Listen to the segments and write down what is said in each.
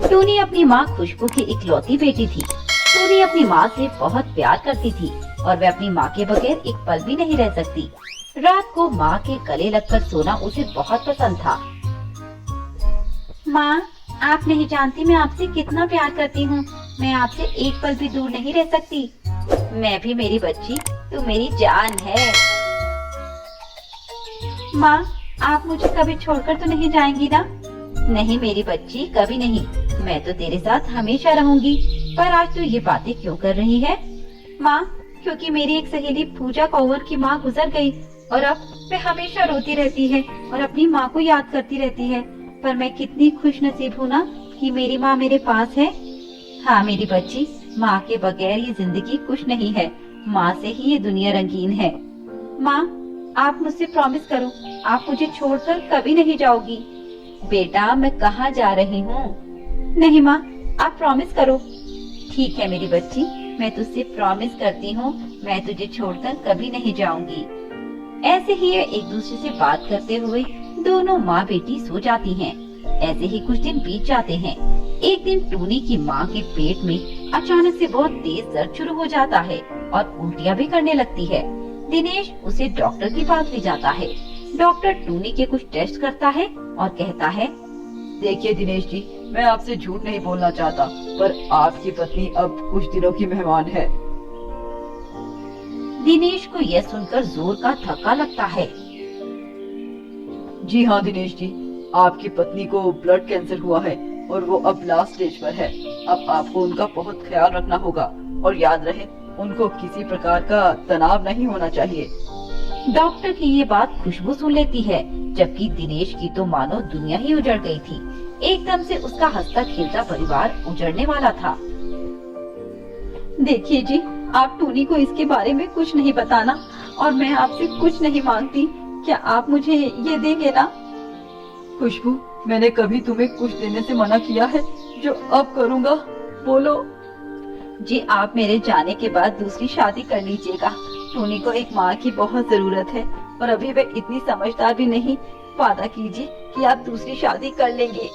टूनी अपनी माँ खुशबू की इकलौती बेटी थी। टूनी अपनी माँ से बहुत प्यार करती थी और वह अपनी माँ के बगैर एक पल भी नहीं रह सकती। रात को माँ के गले लगकर सोना उसे बहुत पसंद था। माँ, आप नहीं जानती मैं आपसे कितना प्यार करती हूँ। मैं आपसे एक पल भी दूर नहीं रह सकती। मैं भी मेरी बच्ची, तू मेरी जान है। माँ, आप मुझे कभी छोड़कर तो नहीं जाएंगी ना? नहीं मेरी बच्ची, कभी नहीं। मैं तो तेरे साथ हमेशा रहूंगी। पर आज तू ये बातें क्यों कर रही है? माँ, क्योंकि मेरी एक सहेली पूजा कौर की माँ गुजर गई और अब वह हमेशा रोती रहती है और अपनी माँ को याद करती रहती है। पर मैं कितनी खुश नसीब हूँ ना कि मेरी माँ मेरे पास है। हाँ मेरी बच्ची, माँ के बगैर ये जिंदगी कुछ नहीं है। माँ से ही ये दुनिया रंगीन है। माँ, आप मुझसे प्रॉमिस करो, आप मुझे छोड़कर कभी नहीं जाओगी। बेटा, मैं कहाँ जा रही हूँ? नहीं माँ, आप प्रॉमिस करो। ठीक है मेरी बच्ची, मैं तुझसे प्रॉमिस करती हूँ, मैं तुझे छोड़कर कभी नहीं जाऊंगी। ऐसे ही ये एक दूसरे से बात करते हुए दोनों माँ बेटी सो जाती हैं। ऐसे ही कुछ दिन बीत जाते हैं। एक दिन टूनी की माँ के पेट में अचानक से बहुत तेज दर्द शुरू हो जाता है और उल्टियाँ भी करने लगती है। दिनेश उसे डॉक्टर के पास ले जाता है। डॉक्टर टूनी के कुछ टेस्ट करता है और कहता है, देखिए दिनेश जी, मैं आपसे झूठ नहीं बोलना चाहता, पर आपकी पत्नी अब कुछ दिनों की मेहमान है। दिनेश को यह सुनकर जोर का धक्का लगता है। जी हाँ दिनेश जी, आपकी पत्नी को ब्लड कैंसर हुआ है और वो अब लास्ट स्टेज पर है। अब आपको उनका बहुत ख्याल रखना होगा और याद रहे, उनको किसी प्रकार का तनाव नहीं होना चाहिए। डॉक्टर की ये बात खुशबू सुन लेती है, जबकि दिनेश की तो मानो दुनिया ही उजड़ गई थी। एकदम से उसका हंसता खेलता परिवार उजड़ने वाला था। देखिए जी, आप टूनी को इसके बारे में कुछ नहीं बताना और मैं आपसे कुछ नहीं मांगती। क्या आप मुझे ये देंगे ना? खुशबू, मैंने कभी तुम्हें कुछ देने से मना किया है जो अब करूँगा? बोलो। जी, आप मेरे जाने के बाद दूसरी शादी कर लीजिएगा। टूनी को एक माँ की बहुत जरूरत है और अभी वह इतनी समझदार भी नहीं। वादा कीजिए कि आप दूसरी शादी कर लेंगे।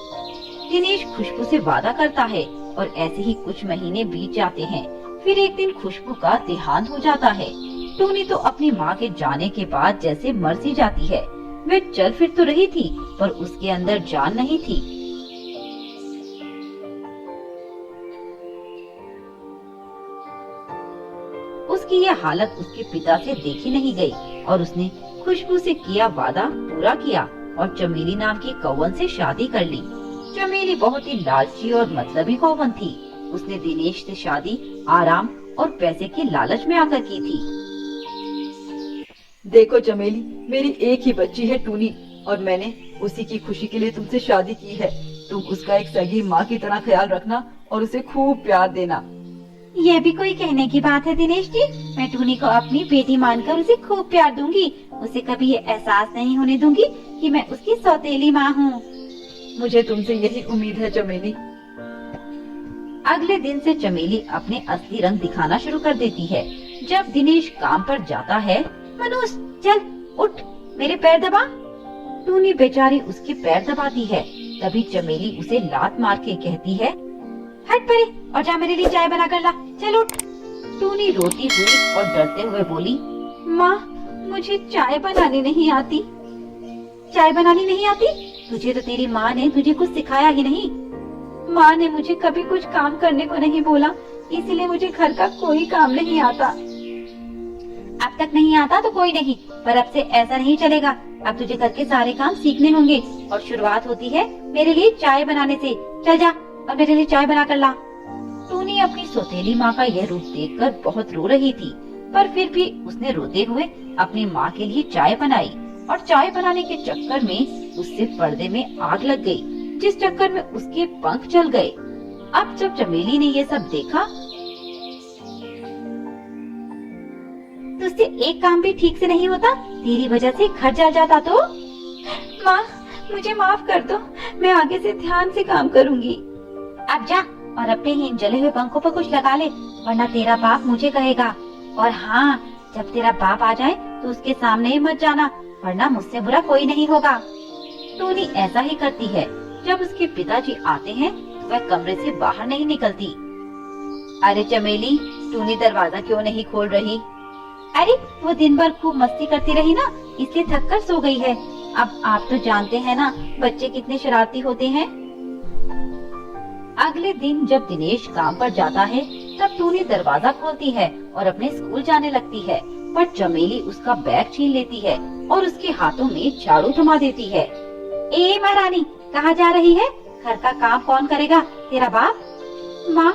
दिनेश खुशबू से वादा करता है और ऐसे ही कुछ महीने बीत जाते हैं। फिर एक दिन खुशबू का देहांत हो जाता है। टूनी तो अपनी माँ के जाने के बाद जैसे मर सी जाती है। वह चल फिर तो रही थी, पर उसके अंदर जान नहीं थी। उसकी यह हालत उसके पिता से देखी नहीं गई और उसने खुशबू से किया वादा पूरा किया और चमेली नाम की कौवन से शादी कर ली। चमेली बहुत ही लालची और मतलबी कौवन थी। उसने दिनेश से शादी आराम और पैसे के लालच में आकर की थी। देखो चमेली, मेरी एक ही बच्ची है टूनी और मैंने उसी की खुशी के लिए तुमसे शादी की है। तुम उसका एक सगी माँ की तरह ख्याल रखना और उसे खूब प्यार देना। यह भी कोई कहने की बात है दिनेश जी? मैं टूनी को अपनी बेटी मानकर उसे खूब प्यार दूंगी। उसे कभी ये एहसास नहीं होने दूंगी कि मैं उसकी सौतेली माँ हूँ। मुझे तुमसे यही उम्मीद है चमेली। अगले दिन से चमेली अपने असली रंग दिखाना शुरू कर देती है। जब दिनेश काम पर जाता है, मनुष चल उठ, मेरे पैर दबा। टूनी बेचारी उसके पैर दबाती है। तभी चमेली उसे लात मार के कहती है, हट परे और जा मेरे लिए चाय बना कर ला, चल उठ। टूनी रोती हुई और डरते हुए बोली, माँ, मुझे चाय बनानी नहीं आती। चाय बनानी नहीं आती? तुझे तो तेरी माँ ने तुझे कुछ सिखाया ही नहीं। माँ ने मुझे कभी कुछ काम करने को नहीं बोला, इसलिए मुझे घर का कोई काम नहीं आता। अब तक नहीं आता तो कोई नहीं, पर अब से ऐसा नहीं चलेगा। अब तुझे घर के सारे काम सीखने होंगे और शुरुआत होती है मेरे लिए चाय बनाने से। चल जा और मेरे लिए चाय बना कर ला। टूनी अपनी सौतेली माँ का यह रूप देखकर बहुत रो रही थी, पर फिर भी उसने रोते हुए अपनी माँ के लिए चाय बनाई और चाय बनाने के चक्कर में उससे पर्दे में आग लग गई, जिस चक्कर में उसके पंख जल गए। अब जब चमेली ने ये सब देखा, तुझसे एक काम भी ठीक से नहीं होता, तेरी वजह से घर जल जाता तो। माँ, मुझे माफ कर दो, मैं आगे से ध्यान से काम करूंगी। अब जा और अपने ही इन जले हुए पंखों पर कुछ लगा ले, वरना तेरा बाप मुझे कहेगा। और हाँ, जब तेरा बाप आ जाए तो उसके सामने ही मत जाना, वरना मुझसे बुरा कोई नहीं होगा। टूनी ऐसा ही करती है। जब उसके पिताजी आते हैं, वह कमरे से बाहर नहीं निकलती। अरे चमेली, टूनी दरवाजा क्यों नहीं खोल रही? अरे वो दिन भर खूब मस्ती करती रही ना, इसलिए थक कर सो गई है। अब आप तो जानते हैं ना बच्चे कितने शरारती होते हैं। अगले दिन जब दिनेश काम पर जाता है तब टूनी दरवाजा खोलती है और अपने स्कूल जाने लगती है, पर चमेली उसका बैग छीन लेती है और उसके हाथों में झाड़ू थमा देती है। ए महारानी, कहाँ जा रही है? घर का काम कौन करेगा, तेरा बाप? माँ,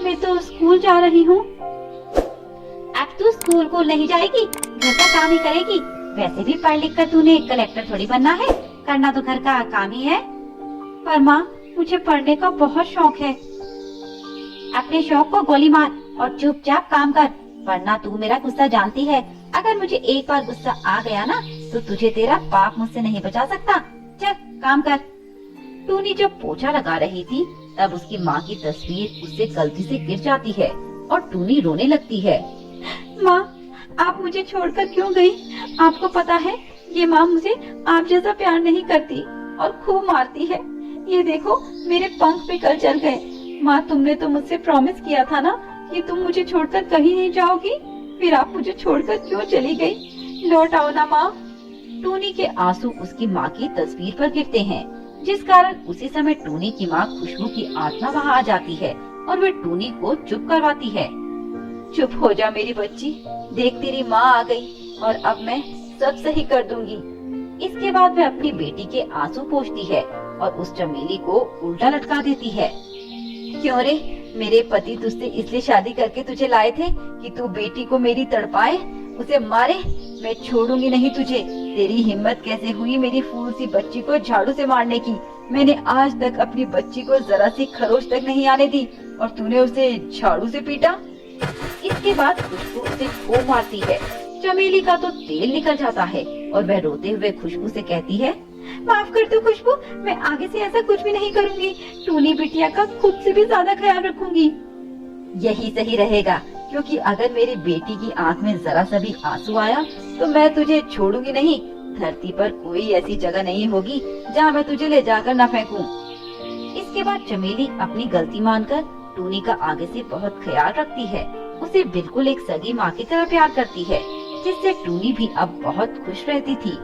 मैं तो स्कूल जा रही हूँ। अब तू स्कूल को नहीं जाएगी, घर का काम ही करेगी। वैसे भी पढ़ लिख कर तूने कलेक्टर थोड़ी बनना है, करना तो घर का काम ही है। पर माँ, मुझे पढ़ने का बहुत शौक है। अपने शौक को गोली मार और चुपचाप काम कर, वरना तू मेरा गुस्सा जानती है। अगर मुझे एक बार गुस्सा आ गया ना तो तुझे तेरा बाप मुझसे नहीं बचा सकता। चल काम कर। टूनी जब पोछा लगा रही थी तब उसकी माँ की तस्वीर उससे गलती से गिर जाती है और टूनी रोने लगती है। माँ, आप मुझे छोड़कर क्यों गई? आपको पता है ये माँ मुझे आप जैसा प्यार नहीं करती और खूब मारती है। ये देखो मेरे पंख पे कल चल गए। माँ, तुमने तो मुझसे प्रॉमिस किया था ना कि तुम मुझे छोड़कर कहीं नहीं जाओगी, फिर आप मुझे छोड़कर क्यों चली गई? लौट आओ ना माँ। टूनी के आंसू उसकी माँ की तस्वीर पर गिरते हैं, जिस कारण उसी समय टूनी की माँ खुशबू की आत्मा वहाँ आ जाती है और वह टूनी को चुप करवाती है। चुप हो जा मेरी बच्ची, देख तेरी माँ आ गई और अब मैं सब सही कर दूंगी। इसके बाद वह अपनी बेटी के आंसू पोंछती है और उस चमेली को उल्टा लटका देती है। क्यों रे, मेरे पति तुझसे इसलिए शादी करके तुझे लाए थे कि तू बेटी को मेरी तड़पाए, उसे मारे? मैं छोड़ूंगी नहीं तुझे। तेरी हिम्मत कैसे हुई मेरी फूल सी बच्ची को झाड़ू से मारने की? मैंने आज तक अपनी बच्ची को जरा सी खरोच तक नहीं आने दी और तूने उसे झाड़ू से पीटा। इसके बाद खुशबू उसे खूब मारती है। चमेली का तो तेल निकल जाता है और वह रोते हुए खुशबू से कहती है, माफ कर दो खुशबू, मैं आगे से ऐसा कुछ भी नहीं करूंगी। टूनी बिटिया का खुद से भी ज्यादा ख्याल रखूंगी। यही सही रहेगा, क्योंकि अगर मेरी बेटी की आंख में जरा सा भी आंसू आया तो मैं तुझे छोड़ूंगी नहीं। धरती पर कोई ऐसी जगह नहीं होगी जहाँ मैं तुझे ले जाकर न फेंकूं। इसके बाद चमेली अपनी गलती मानकर टूनी का आगे से बहुत ख्याल रखती है। उसे बिल्कुल एक सगी माँ की तरह प्यार करती है, जिससे टूनी भी अब बहुत खुश रहती थी।